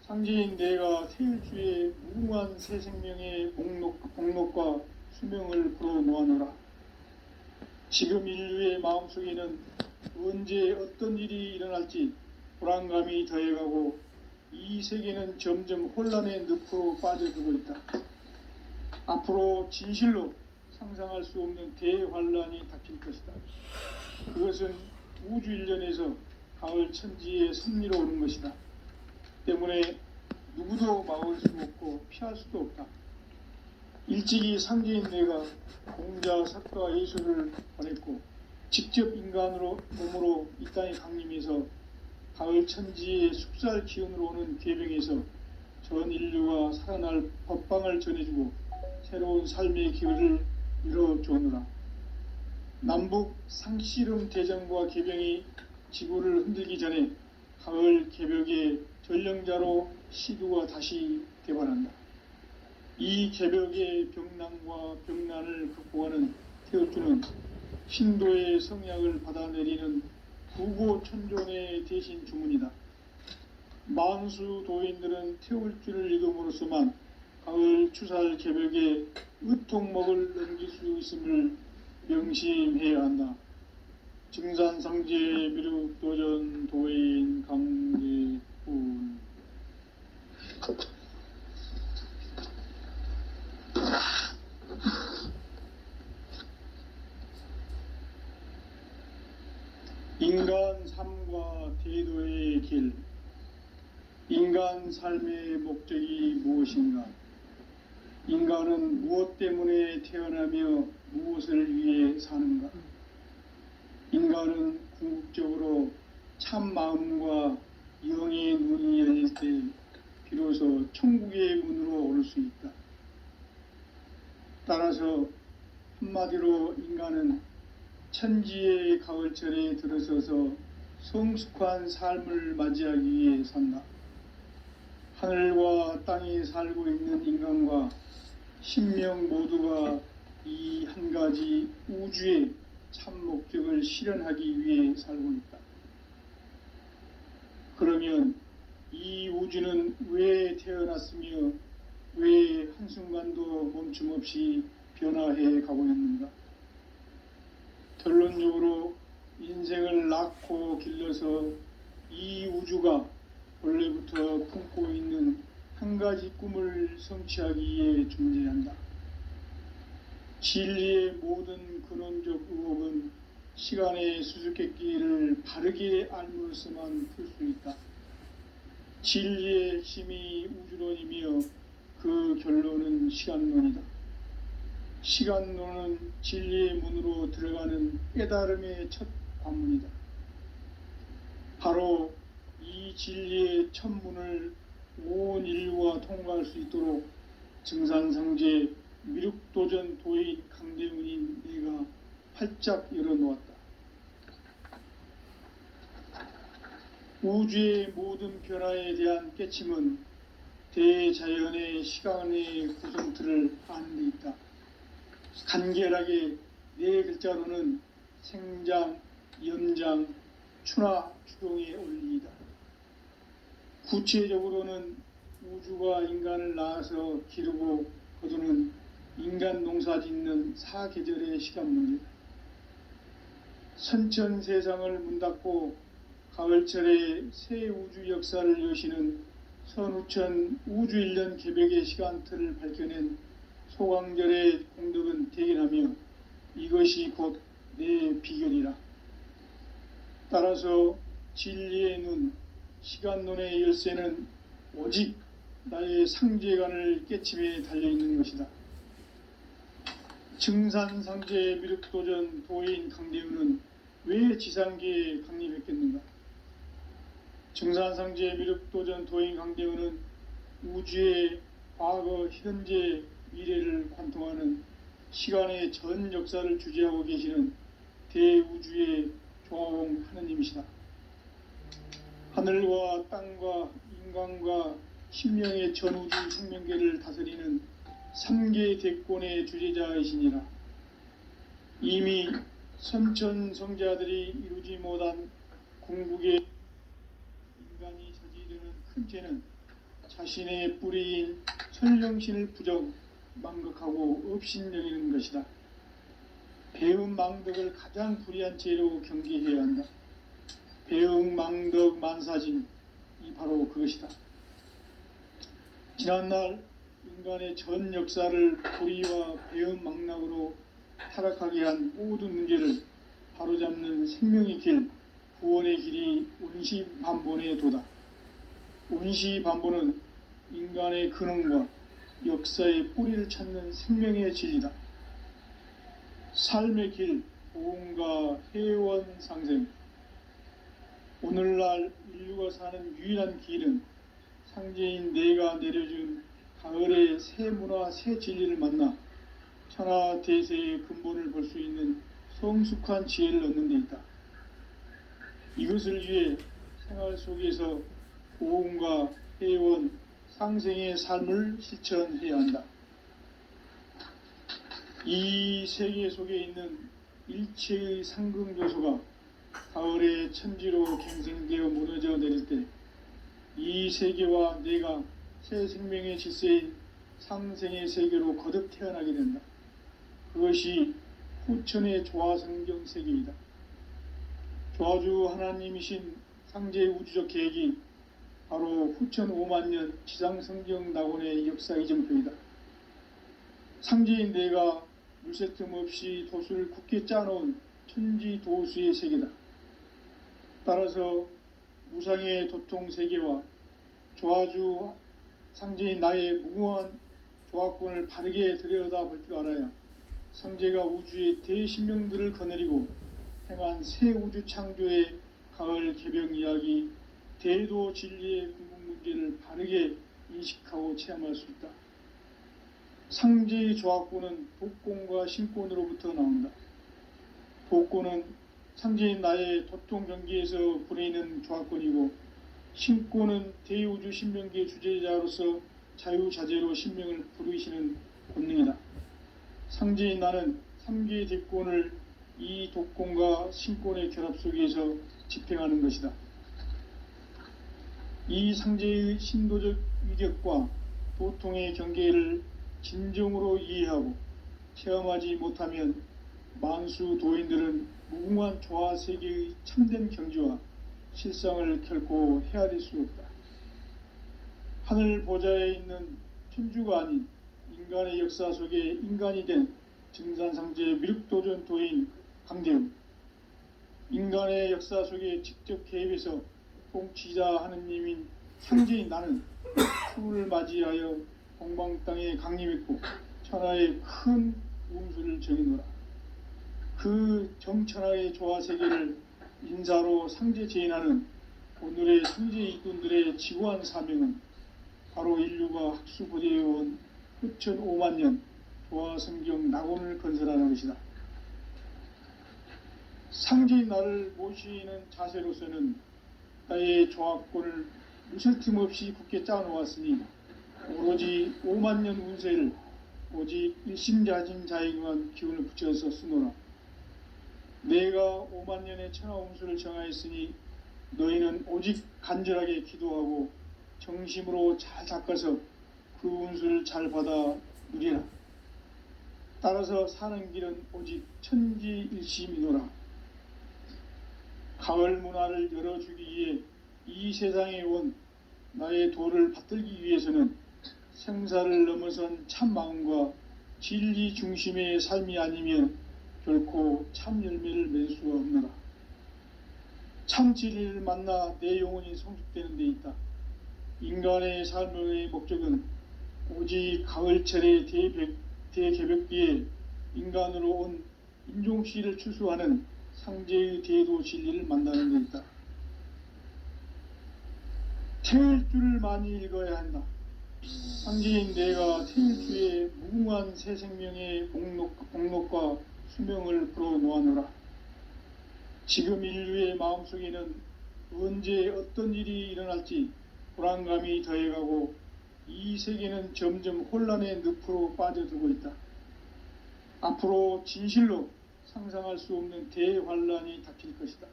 상제인 내가 태일주의 무궁한 새 생명의 복록과 수명을 불어놓아노라. 지금 인류의 마음속에는 언제 어떤 일이 일어날지 불안감이 더해가고 이 세계는 점점 혼란의 늪으로 빠져들고 있다. 앞으로 진실로 상상할 수 없는 대환란이 닥칠 것이다. 그것은 우주 일련에서 가을 천지의 섭리로 오는 것이다. 때문에 누구도 막을 수 없고 피할 수도 없다. 일찍이 상제인 내가 공자, 석가, 예수를 보냈고 직접 인간으로 몸으로 이 땅에 강림해서 가을 천지의 숙살 기운으로 오는 괴병에서 전 인류가 살아날 법방을 전해주고 새로운 삶의 기회를 열어주느라. 남북 상씨름 대전과 개병이 지구를 흔들기 전에 가을 개벽의 전령자로 시두가 다시 개발한다. 이 개벽의 병난과 병난을 극복하는 태울주는 신도의 성약을 받아내리는 구고천존의 대신 주문이다. 만수 도인들은 태울주를 읽음으로써만 가을 추살 개벽에 의통목을 넘길 수 있음을 명심해야 한다. 증산상제 미륵도전 도인 강대훈. 인간 삶과 대도의 길. 인간 삶의 목적이 무엇인가? 인간은 무엇 때문에 태어나며 무엇을 위해 사는가? 인간은 궁극적으로 참 마음과 영의 눈이 열릴 때 비로소 천국의 문으로 오를 수 있다. 따라서 한마디로 인간은 천지의 가을철에 들어서서 성숙한 삶을 맞이하기 위해 산다. 하늘과 땅에 살고 있는 인간과 신명 모두가 이 한 가지 우주의 참 목적을 실현하기 위해 살고 있다. 그러면 이 우주는 왜 태어났으며 왜 한순간도 멈춤 없이 변화해 가고 있는가? 결론적으로 인생을 낳고 길러서 이 우주가 원래부터 품고 있는 한 가지 꿈을 성취하기 위해 존재한다. 진리의 모든 근원적 의혹은 시간의 수수께끼를 바르게 알므로서만 풀 수 있다. 진리의 핵심이 우주론이며 그 결론은 시간론이다. 시간론은 진리의 문으로 들어가는 깨달음의 첫 관문이다. 바로 이 진리의 첫 문을 온 인류가 통과할 수 있도록 증산상제 미륵도전 도인 강대훈인 내가 활짝 열어놓았다. 우주의 모든 변화에 대한 깨침은 대자연의 시간의 구성틀을 아는 데 있다. 간결하게 네 글자로는 생장, 연장, 추나 추동의 원리이다. 구체적으로는 우주가 인간을 낳아서 기르고 거두는 인간 농사 짓는 사계절의 시간 문제다. 선천 세상을 문 닫고 가을철에 새 우주 역사를 여시는 선우천 우주 1년 개벽의 시간틀을 밝혀낸 소강절의 공덕은 대견하며 이것이 곧 내 비결이라. 따라서 진리의 눈, 시간론의 열쇠는 오직 나의 상제관을 깨침에 달려있는 것이다. 증산상제 미륵도전 도인 강대훈은 왜 지상계에 강림했겠는가? 증산상제 미륵도전 도인 강대훈은 우주의 과거, 현재, 미래를 관통하는 시간의 전 역사를 주재하고 계시는 대우주의 조화홍 하느님이시다. 하늘과 땅과 인간과 신명의 전우주 생명계를 다스리는 3계 대권의 주재자이시니라. 이미 선천성자들이 이루지 못한 궁극의 인간이 저지르는 큰 죄는 자신의 뿌리인 천령신을 부정, 망극하고 업신여기는 것이다. 배음 망덕을 가장 불의한 죄로 경계해야 한다. 배음 망덕 만사진이 바로 그것이다. 지난날 인간의 전 역사를 불의와 배음 망락으로 타락하게 한 모든 문제를 바로잡는 생명의 길, 구원의 길이 운시반본의 도다. 운시반본은 인간의 근원과 역사의 뿌리를 찾는 생명의 진리다. 삶의 길, 보험과 회원 상생. 오늘날 인류가 사는 유일한 길은 상제인 내가 내려준 가을의 새 문화, 새 진리를 만나 천하 대세의 근본을 볼 수 있는 성숙한 지혜를 얻는 데 있다. 이것을 위해 생활 속에서 보험과 회원, 상생의 삶을 실천해야 한다. 이 세계 속에 있는 일체의 상극 요소가 가을의 천지로 갱생되어 무너져 내릴 때 이 세계와 내가 새 생명의 질서인 상생의 세계로 거듭 태어나게 된다. 그것이 후천의 조화성경 세계이다. 조화주 하나님이신 상제의 우주적 계획이 바로 후천 5만년 지상성경 낙원의 역사 이정표이다. 상제인 내가 물새 틈 없이 도수를 굳게 짜놓은 천지 도수의 세계다. 따라서 무상의 도통 세계와 조화주 상제인 나의 무궁한 조화권을 바르게 들여다볼 줄 알아야 상제가 우주의 대신명들을 거느리고 행한 새 우주 창조의 가을 개병 이야기, 대도 진리의 궁극 문제를 바르게 인식하고 체험할 수 있다. 상제의 조화권은 복권과 신권으로부터 나온다. 복권은 상제인 나의 도통 경기에서 부리는 조화권이고 신고는 대우주 신명기의 주제자로서 자유자재로 신명을 부르시는 본능이다. 상제인 나는 3개의 대권을 이 독권과 신권의 결합 속에서 집행하는 것이다. 이 상제의 신도적 위격과 도통의 경계를 진정으로 이해하고 체험하지 못하면 만수 도인들은 무궁한 조화 세계의 참된 경지와 실상을 결코 헤아릴 수 없다. 하늘 보좌에 있는 천주가 아닌 인간의 역사 속에 인간이 된 증산상제 미륵도전 도인 강대웅, 인간의 역사 속에 직접 개입해서 통치자 하느님인 상제인 나는 추를 맞이하여 동방 땅에 강림했고 천하의 큰 운수를 정해노라. 그 정천하의 조화세계를 인사로 상제 제인하는 오늘의 상제 이꾼들의 지구한 사명은 바로 인류가 학수고대해온 후천 5만 년 조화성경 낙원을 건설하는 것이다. 상제인 나를 모시는 자세로서는 나의 조화권을 무설팀 없이 굳게 짜놓았으니 오로지 5만 년 운세를 오직 일심자진 자에게만 기운을 붙여서 쓰노라. 내가 5만 년의 천하 운수를 정하였으니 너희는 오직 간절하게 기도하고 정심으로 잘 닦아서 그 운수를 잘 받아 누리라. 따라서 사는 길은 오직 천지일심이노라. 가을 문화를 열어주기 위해 이 세상에 온 나의 도를 받들기 위해서는 생사를 넘어선 참 마음과 진리 중심의 삶이 아니면 결코 참 열매를 맺을 수가 없노라. 참 진리를 만나 내 영혼이 성숙되는 데 있다. 인간의 삶의 목적은 오직 가을철의 대개벽기에 인간으로 온 인종시를 추수하는 상제의 대도 진리를 만나는 데 있다. 태일주를 많이 읽어야 한다. 상제인 내가 태일주의 무궁한 새 생명의 목록과 수명을 풀어놓아노라. 지금 인류의 마음속에는 언제 어떤 일이 일어날지 불안감이 더해가고 이 세계는 점점 혼란의 늪으로 빠져들고 있다. 앞으로 진실로 상상할 수 없는 대환란이 닥칠 것이다.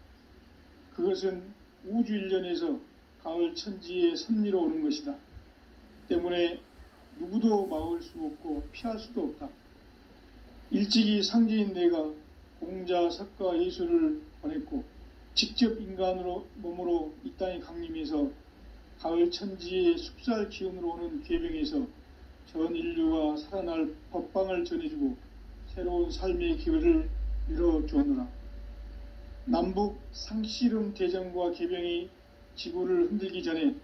그것은 우주 일련에서 가을 천지의 섭리로 오는 것이다. 때문에 누구도 막을 수 없고 피할 수도 없다. 일찍이 상제인 내가 공자, 석가, 예수를 보냈고 직접 인간으로 몸으로 이 땅에 강림해서 가을 천지의 숲살 기운으로 오는 궤병에서 전 인류가 살아날 법방을 전해주고 새로운 삶의 기회를 열어주었노라. 남북 상씨름 대전과 개병이 지구를 흔들기 전에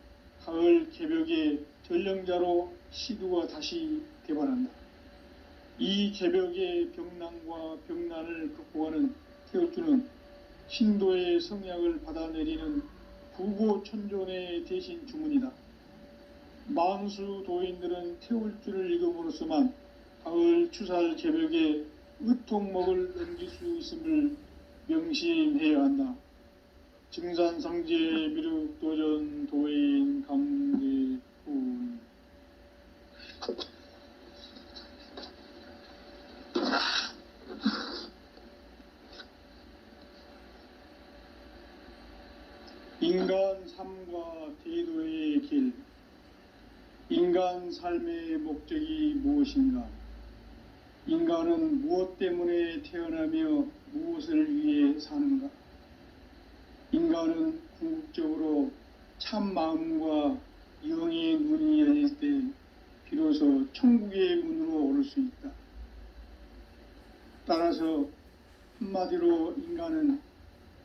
가을 개벽의 전령자로 시두가 다시 개발한다. 이 개벽의 병난과 병난을 극복하는 태울주는 신도의 성약을 받아내리는 부고천존의 대신 주문이다. 만수 도인들은 태울주를 읽음으로써만 가을 추살 개벽의 의통목을 넘길 수 있음을 명심해야 한다. 증산상제 미륵도전 도인 강대훈. 인간 삶과 대도의 길. 인간 삶의 목적이 무엇인가? 인간은 무엇 때문에 태어나며 무엇을 위해 사는가? 인간은 궁극적으로 참 마음과 영의 눈이 열릴 때 비로소 천국의 문으로 오를 수 있다. 따라서 한마디로 인간은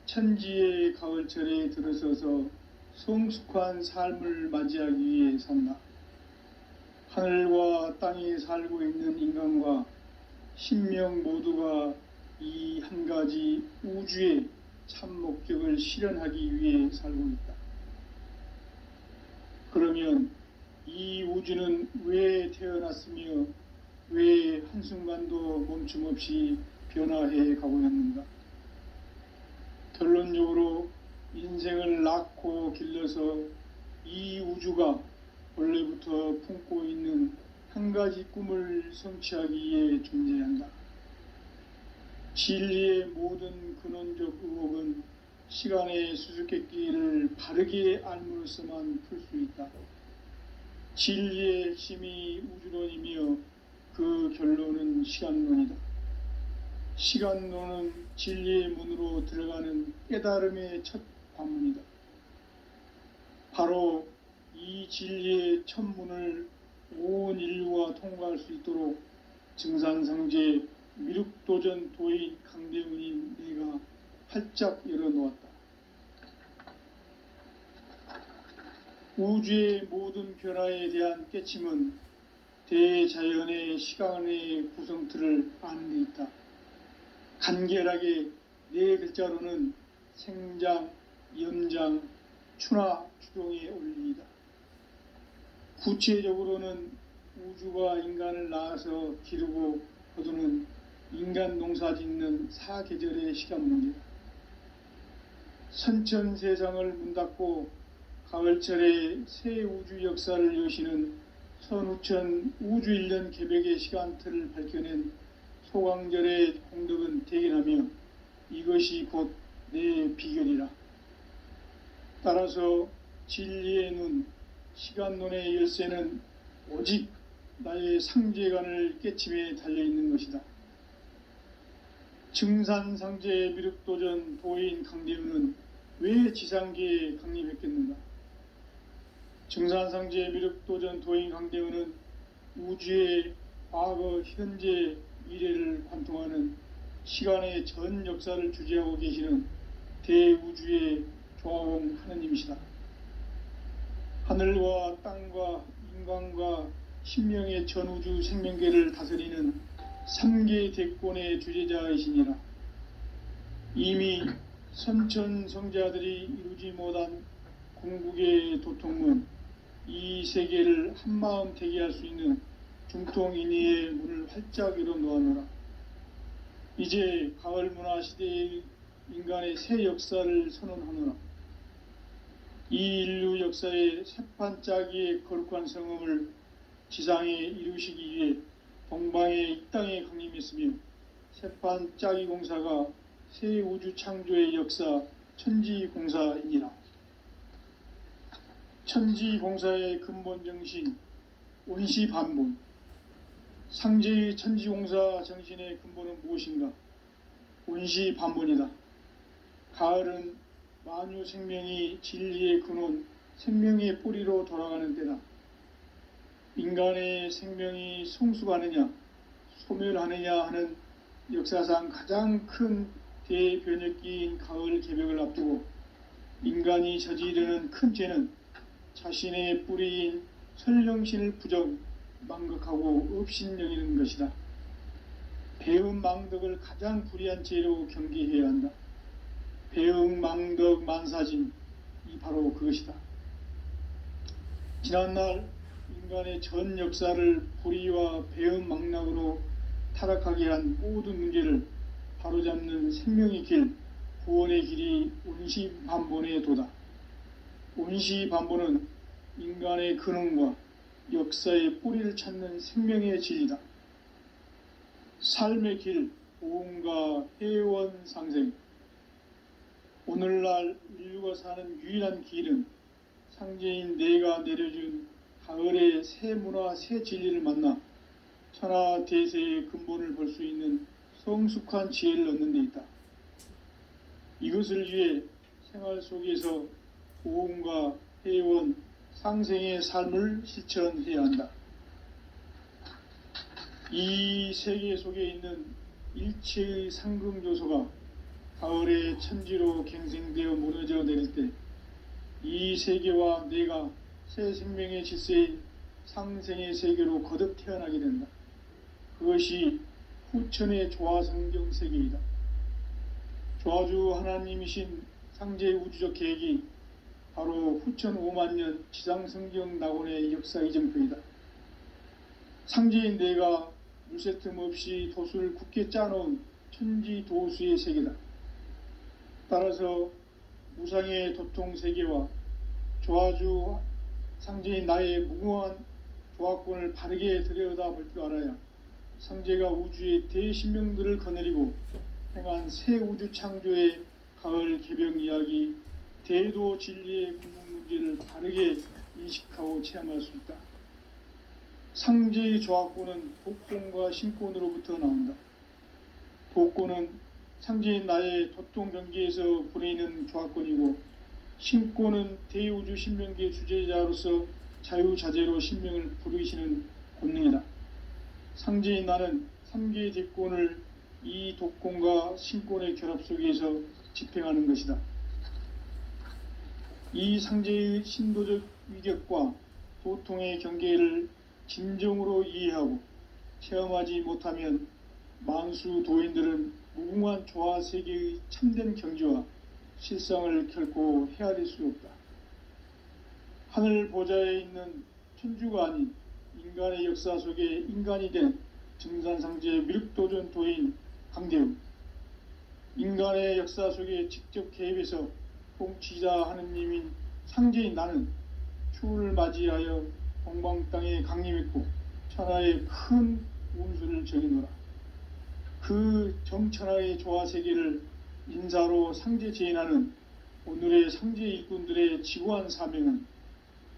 천지의 가을철에 들어서서 성숙한 삶을 맞이하기 위해 산다. 하늘과 땅에 살고 있는 인간과 신명 모두가 이 한 가지 우주의 참 목적을 실현하기 위해 살고 있다. 그러면 이 우주는 왜 태어났으며 왜 한순간도 멈춤 없이 변화해 가고 있는가? 결론적으로 인생을 낳고 길러서 이 우주가 원래부터 품고 있는 한 가지 꿈을 성취하기 위해 존재한다. 진리의 모든 근원적 의혹은 시간의 수수께끼를 바르게 알므로써만 풀 수 있다. 진리의 핵심이 우주론이며 그 결론은 시간론이다. 시간론은 진리의 문으로 들어가는 깨달음의 첫 관문이다. 바로 이 진리의 첫 문을 온 인류가 통과할 수 있도록 증산상제 미륵도전 도인 강대훈인 내가 활짝 열어놓았다. 우주의 모든 변화에 대한 깨침은 대자연의 시간의 구성틀을 아는 데 있다. 간결하게 네 글자로는 생장, 연장, 추나 추동의 원리이다. 구체적으로는 우주가 인간을 낳아서 기르고 거두는 인간 농사 짓는 사계절의 시간문이다. 선천 세상을 문닫고 가을철에 새 우주 역사를 여시는 선우천 우주 1년 개벽의 시간틀을 밝혀낸 소강절의 공덕은 대견하며 이것이 곧 내 비결이라. 따라서 진리의 눈, 시간론의 열쇠는 오직 나의 상제관을 깨침에 달려있는 것이다. 증산상제 미륵도전 도인 강대훈은 왜 지상계에 강림했겠는가? 증산상제 미륵도전 도인 강대훈은 우주의 과거, 현재, 미래를 관통하는 시간의 전 역사를 주재하고 계시는 대우주의 조화원 하느님이시다. 하늘과 땅과 인간과 신명의 전우주 생명계를 다스리는 3개 대권의 주제자이시니라. 이미 선천성자들이 이루지 못한 궁극의 도통은 이 세계를 한마음 되게 할 수 있는 중통인의의 문을 활짝 열어놓아노라. 이제 가을 문화 시대의 인간의 새 역사를 선언하노라. 이 인류 역사의 새판짜기의 거룩한 성음을 지상에 이루시기 위해 동방의 이 땅에 강림했으며 새판짜기 공사가 새 우주 창조의 역사 천지공사이니라. 천지공사의 근본 정신 온시반본. 상제의 천지공사 정신의 근본은 무엇인가? 온시반본이다. 가을은 만유 생명이 진리의 근원, 생명의 뿌리로 돌아가는 때다. 인간의 생명이 성숙하느냐, 소멸하느냐 하는 역사상 가장 큰 대변혁기인 가을 개벽을 앞두고 인간이 저지르는 큰 죄는 자신의 뿌리인 설령신을 부정, 망극하고 업신여기는 것이다. 배음 망덕을 가장 불의한 죄로 경계해야 한다. 배음 망덕 만사진, 이 바로 그것이다. 지난날 인간의 전 역사를 불의와 배음 망락으로 타락하게 한 모든 문제를 바로잡는 생명의 길, 구원의 길이 온시반본의 도다. 온시반본은 인간의 근원과 역사의 뿌리를 찾는 생명의 진리다. 삶의 길, 보험과 회원 상생. 오늘날 인류가 사는 유일한 길은 상제인 내가 내려준 가을의 새 문화, 새 진리를 만나 천하 대세의 근본을 볼 수 있는 성숙한 지혜를 얻는 데 있다. 이것을 위해 생활 속에서 보험과 회원, 상생의 삶을 실천해야 한다. 이 세계 속에 있는 일체의 상승요소가 가을의 천지로 갱생되어 무너져 내릴 때 이 세계와 내가 새 생명의 질서인 상생의 세계로 거듭 태어나게 된다. 그것이 후천의 조화성경 세계이다. 조화주 하나님이신 상제의 우주적 계획이 바로 후천 5만 년 지상성경 낙원의 역사 이정표이다. 상제인 내가 물새 틈 없이 도수를 굳게 짜놓은 천지도수의 세계다. 따라서 무상의 도통 세계와 조화주 상제인 나의 무궁한 조합권을 바르게 들여다볼 줄 알아야 상제가 우주의 대신명들을 거느리고 행한 새 우주 창조의 가을 개병 이야기, 대도 진리의 궁극 문제를 바르게 인식하고 체험할 수 있다. 상제의 조합권은 복권과 신권으로부터 나온다. 복권은 상제인 나의 도통 경계에서 부리는 조합권이고, 신권은 대우주 신명기의 주제자로서 자유자재로 신명을 부르시는 권능이다. 상제인 나는 3개의 대권을 이 독권과 신권의 결합 속에서 집행하는 것이다. 이 상제의 신도적 위격과 도통의 경계를 진정으로 이해하고 체험하지 못하면 만수 도인들은 무궁한 조화 세계의 참된 경지와 실상을 결코 헤아릴 수 없다. 하늘 보좌에 있는 천주가 아닌 인간의 역사 속에 인간이 된 증산상제 미륵도전 도인 강대우, 인간의 역사 속에 직접 개입해서 통치자 하느님인 상제인 나는 추운을 맞이하여 동방 땅에 강림했고 천하의 큰 운수를 정해노라. 그 정천하의 조화 세계를 인사로 상제 제인하는 오늘의 상제 일꾼들의 지구한 사명은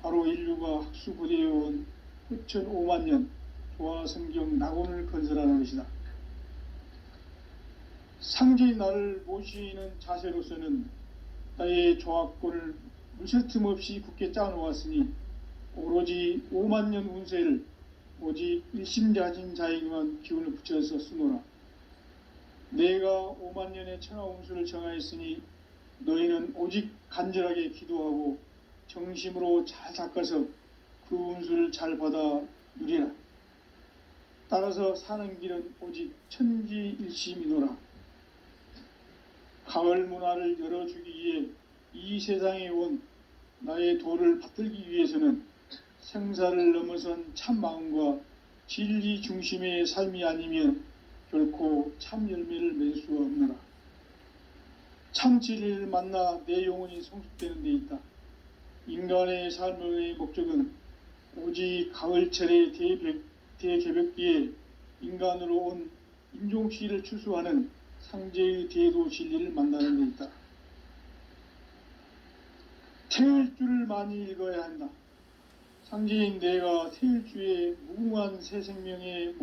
바로 인류가 학수고대해온 후천 5만 년 조화 성경 낙원을 건설하는 것이다. 상제인 나를 모시는 자세로서는 나의 조합권을 무쇠틈 없이 굳게 짜놓았으니 오로지 5만 년 운세를 오직 일심자진 자에게만 기운을 붙여서 쓰노라. 내가 5만 년의 천하 운수를 정하였으니 너희는 오직 간절하게 기도하고 정심으로 잘 닦아서 그 운수를 잘 받아 누리라. 따라서 사는 길은 오직 천지일심이노라. 가을 문화를 열어주기 위해 이 세상에 온 나의 도를 받들기 위해서는 생사를 넘어선 참 마음과 진리 중심의 삶이 아니면 결코 참 열매를 맺을 수 없노라. 참 진리를 만나 내 영혼이 성숙되는 데 있다. 인간의 삶의 목적은 오직 가을철의 대개벽기에 인간으로 온 인종씨를 추수하는 상제의 대도 진리를 만나는 데 있다. 태일주를 많이 읽어야 한다. 상제인 내가 태일주의 무궁한 새 생명의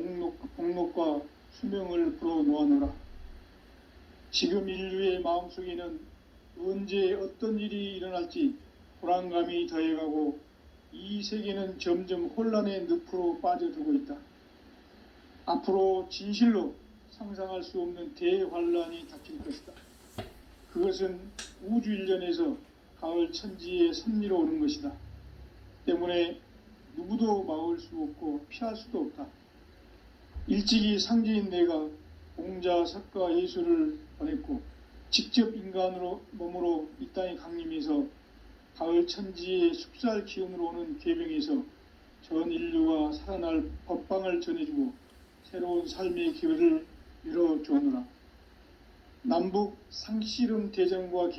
목록과 수명을 불어놓아노라. 지금 인류의 마음속에는 언제 어떤 일이 일어날지 불안감이 더해가고 이 세계는 점점 혼란의 늪으로 빠져들고 있다. 앞으로 진실로 상상할 수 없는 대환란이 닥칠 것이다. 그것은 우주 일련에서 가을 천지의 섭리로 오는 것이다. 때문에 누구도 막을 수 없고 피할 수도 없다. 일찍이 상제인 내가 공자, 석가, 예수를 보냈고 직접 인간으로 몸으로 이 땅에 강림해서 가을 천지의 숲살 기운으로 오는 계병에서 전 인류가 살아날 법방을 전해주고 새로운 삶의 기회를 열어주오노라. 남북 상씨름 대전과